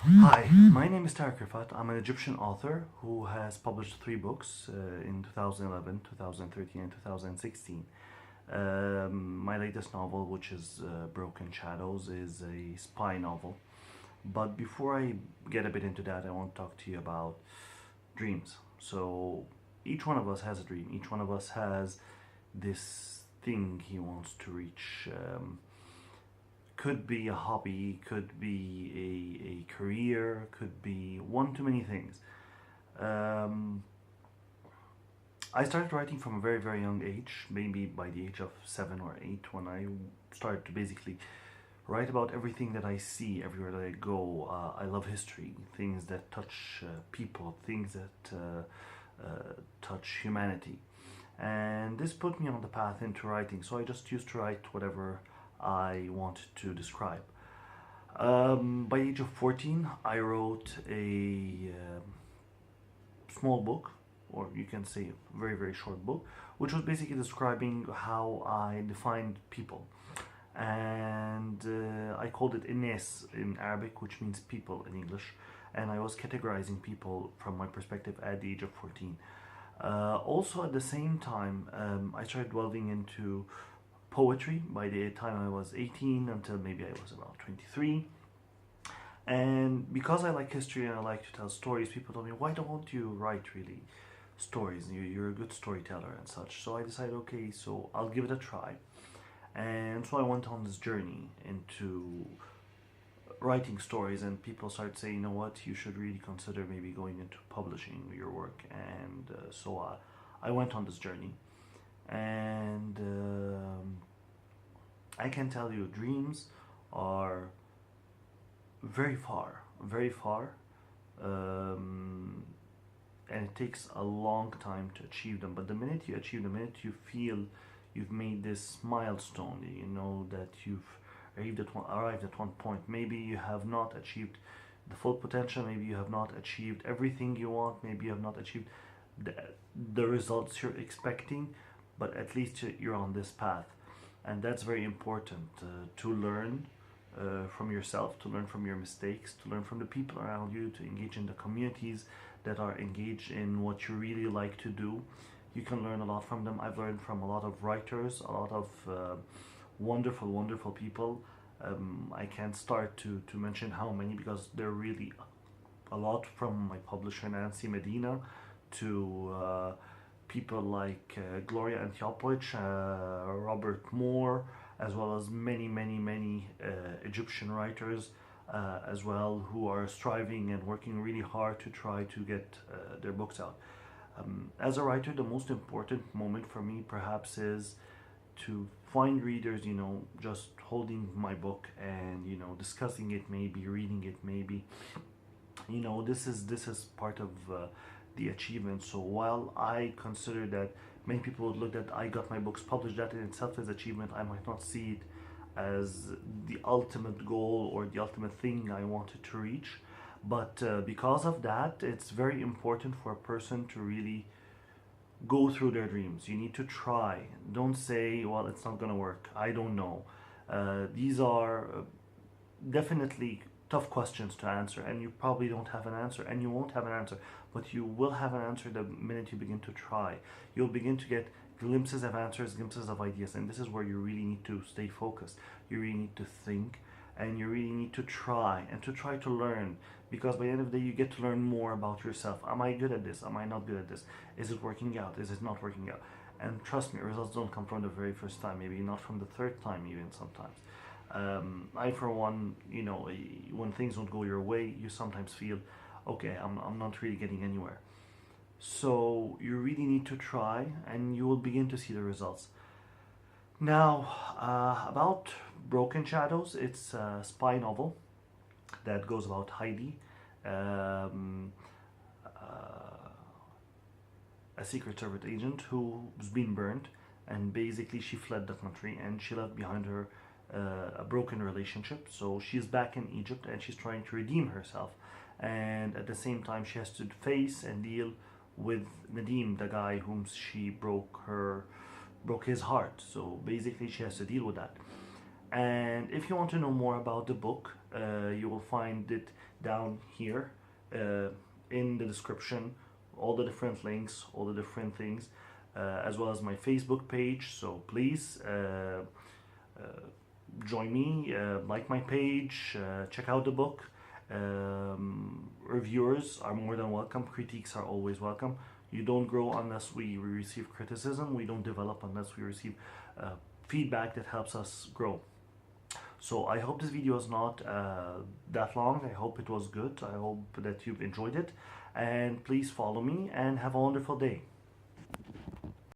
Hi, my name is Tarek Refaat. I'm an Egyptian author who has published three books in 2011, 2013, and 2016. My latest novel, which is Broken Shadows, is a spy novel. But before I get a bit into that, I want to talk to you about dreams. So, each one of us has a dream. Each one of us has this thing he wants to reach. Could be a hobby, could be a career, could be one too many things. Um, I started writing from a very, very young age, maybe by the age of 7 or 8, when I started to basically write about everything that I see everywhere that I go. I love history, things that touch people, things that touch humanity. And this put me on the path into writing, so I just used to write whatever I wanted to describe. By age of 14, I wrote a small book, or you can say a very, very short book, which was basically describing how I defined people. And I called it Ines in Arabic, which means people in English. And I was categorizing people from my perspective at the age of 14. Also, at the same time, I started delving into poetry by the time I was 18 until maybe I was about 23. And because I like history and I like to tell stories, people told me, why don't you write really stories? You're a good storyteller and such. So I decided, okay, so I'll give it a try. And so I went on this journey into writing stories, and people started saying, you know what, you should really consider maybe going into publishing your work. And I went on this journey. And I can tell you, dreams are very far, very far, um, and it takes a long time to achieve them. But the minute you achieve, the minute you feel you've made this milestone, you know that you've arrived at one point. Maybe you have not achieved the full potential. Maybe you have not achieved everything you want. Maybe you have not achieved the, the results you're expecting, but at least you're on this path. And that's very important to learn from yourself, to learn from your mistakes, to learn from the people around you, to engage in the communities that are engaged in what you really like to do. You can learn a lot from them. I've learned from a lot of writers, a lot of wonderful, wonderful people. I can't start to mention how many, because they're really a lot, from my publisher Nancy Medina to people like Gloria Antiopovich, Robert Moore, as well as many, many, many Egyptian writers as well, who are striving and working really hard to try to get their books out. As a writer, the most important moment for me perhaps is to find readers, just holding my book and, discussing it, maybe reading it, maybe, this is part of the achievement. So while I consider that many people would look that I got my books published, that in itself is achievement, I might not see it as the ultimate goal or the ultimate thing I wanted to reach. But because of that, it's very important for a person to really go through their dreams. You need to try. Don't say, well, it's not going to work. I don't know. These are definitely tough questions to answer, and you probably don't have an answer, and you won't have an answer, but you will have an answer the minute you begin to try. You'll begin to get glimpses of answers, glimpses of ideas, and this is where you really need to stay focused. You really need to think, and you really need to try and to try to learn, because by the end of the day you get to learn more about yourself. Am I good at this? Am I not good at this? Is it working out? Is it not working out? And trust me, results don't come from the very first time, maybe not from the third time even sometimes. I, for one, when things don't go your way, you sometimes feel, okay, I'm not really getting anywhere. So you really need to try, and you will begin to see the results. Now, about Broken Shadows, it's a spy novel that goes about Heidi, um, a Secret Service agent who's been burned, and basically she fled the country and she left behind her a broken relationship. So she's back in Egypt and she's trying to redeem herself, and at the same time she has to face and deal with Nadim, the guy whom she broke his heart. So basically she has to deal with that. And if you want to know more about the book, you will find it down here in the description, all the different links, all the different things, as well as my Facebook page. So please join me, like my page, check out the book. Reviewers are more than welcome, critiques are always welcome. You don't grow unless we receive criticism, we don't develop unless we receive feedback that helps us grow. So I hope this video is not that long. I hope it was good. I hope that you've enjoyed it, and please follow me and have a wonderful day.